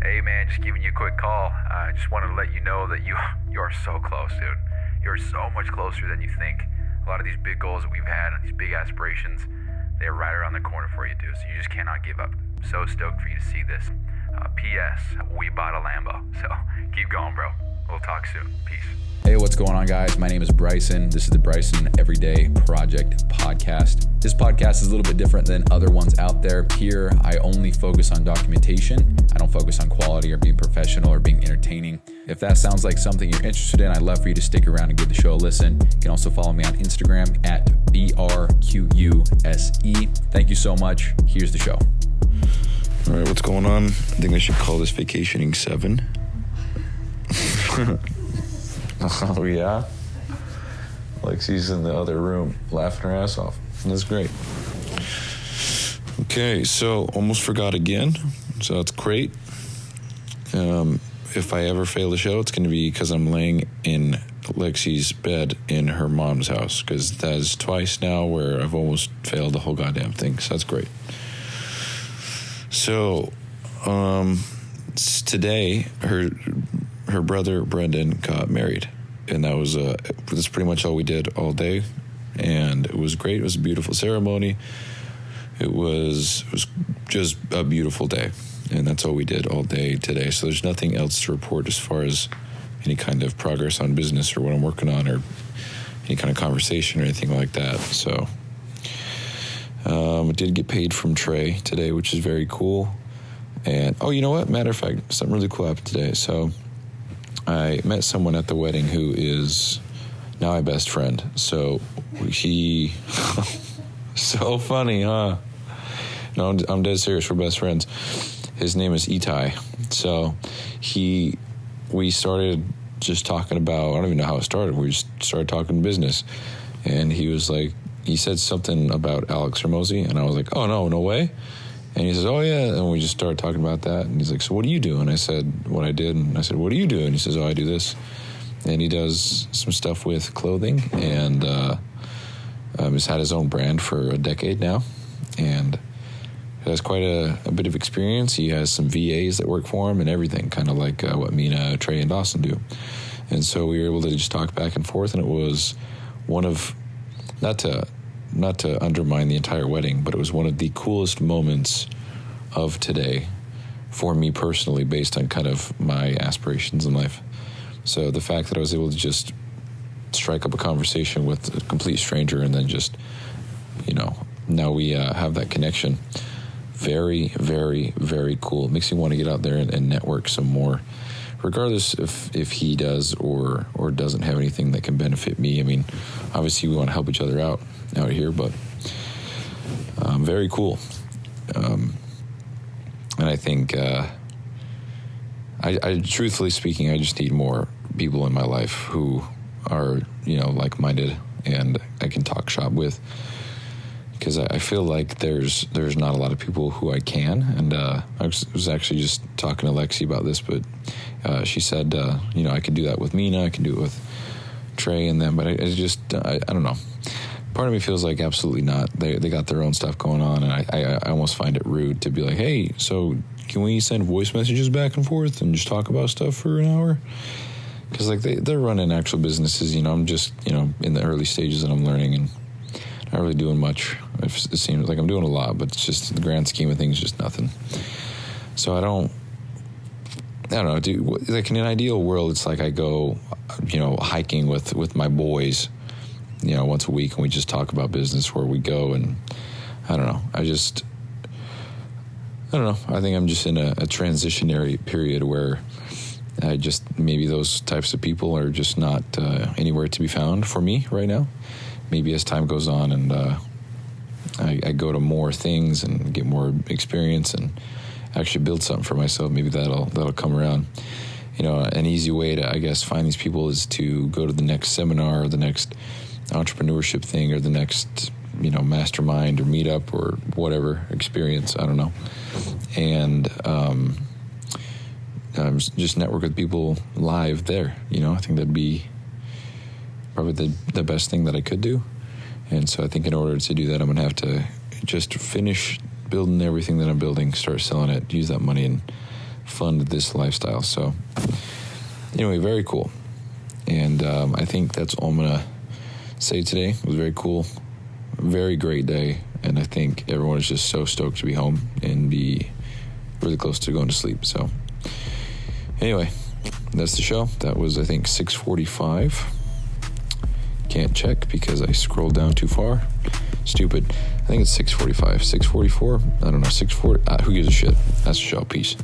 Hey man, just giving you a quick call. I just wanted to let you know that you are so close, dude. You're so much closer than you think. A lot of these big goals that we've had and these big aspirations, they're right around the corner for you, dude. So you just cannot give up. So stoked for you to see this. P.S. We bought a Lambo. So keep going, bro. We'll talk soon. Peace. Hey, what's going on, guys? My name is Bryson. This is the Bryson Everyday Project podcast. This podcast is a little bit different than other ones out there. Here, I only focus on documentation. I don't focus on quality or being professional or being entertaining. If that sounds like something you're interested in, I'd love for you to stick around and give the show a listen. You can also follow me on Instagram at BRQUSE. Thank you so much. Here's the show. All right, what's going on? I think I should call this Vacationing 7. Oh, yeah? Lexi's in the other room laughing her ass off. That's great. Okay, so almost forgot again. So that's great. If I ever fail the show, it's going to be because I'm laying in Lexi's bed in her mom's house, because that is twice now where I've almost failed the whole goddamn thing. So that's great. So, today, her brother Brendan got married, and that's pretty much all we did all day, and it was great. It was a beautiful ceremony. It was just a beautiful day, and that's all we did all day today. So there's nothing else to report as far as any kind of progress on business or what I'm working on or any kind of conversation or anything like that. So I did get paid from Trey today, which is very cool. And, oh, you know what? Matter of fact, something really cool happened today. So I met someone at the wedding who is now my best friend. So he, so funny, huh? No, I'm dead serious. We're best friends. His name is Itai. So we started just talking about, I don't even know how it started. We just started talking business. And he was like, he said something about Alex Hormozi, and I was like, oh, no way. And he says, oh, yeah. And we just started talking about that. And he's like, so what do you do? And I said what I did. And I said, what do you do? And he says, oh, I do this. And he does some stuff with clothing, and has had his own brand for a decade now. And he has quite a bit of experience. He has some VAs that work for him and everything, kind of like what Mina, Trey, and Dawson do. And so we were able to just talk back and forth, and it was one of, not to undermine the entire wedding, but it was one of the coolest moments of today for me personally, based on kind of my aspirations in life. So the fact that I was able to just strike up a conversation with a complete stranger, and then just, now we have that connection. Very, very, very cool. It makes me want to get out there and network some more, regardless if he does or doesn't have anything that can benefit me. I mean, obviously we want to help each other out here, but very cool. And I think, I truthfully speaking, I just need more people in my life who are, like-minded and I can talk shop with. Because I feel like there's not a lot of people who I can. And I was actually just talking to Lexi about this, but she said, I could do that with Mina, I can do it with Trey and them, but I don't know. Part of me feels like absolutely not. They got their own stuff going on, and I almost find it rude to be like, hey, so can we send voice messages back and forth and just talk about stuff for an hour? Because they're running actual businesses. I'm just in the early stages, and I'm learning and not really doing much. It seems like I'm doing a lot, but it's just in the grand scheme of things, just nothing. So I don't know, dude. Like in an ideal world, it's like I go, hiking with my boys, once a week, and we just talk about business where we go. And I don't know. I don't know. I think I'm just in a transitionary period where maybe those types of people are just not anywhere to be found for me right now. Maybe as time goes on and I go to more things and get more experience and actually build something for myself, maybe that'll come around. An easy way to, I guess, find these people is to go to the next seminar or the next entrepreneurship thing or the next, mastermind or meetup or whatever experience. I don't know. And just network with people live there. I think that'd be probably the best thing that I could do. And so I think in order to do that, I'm going to have to just finish building everything that I'm building, start selling it, use that money and fund this lifestyle. So anyway, very cool. And I think that's all I'm going to say today. It was very cool. Very great day. And I think everyone is just so stoked to be home and be really close to going to sleep. So anyway, that's the show. That was, I think, 6:45. Can't check because I scrolled down too far. Stupid. I think it's 6:45. 6:44? I don't know. 6:40. Who gives a shit? That's the show. Peace.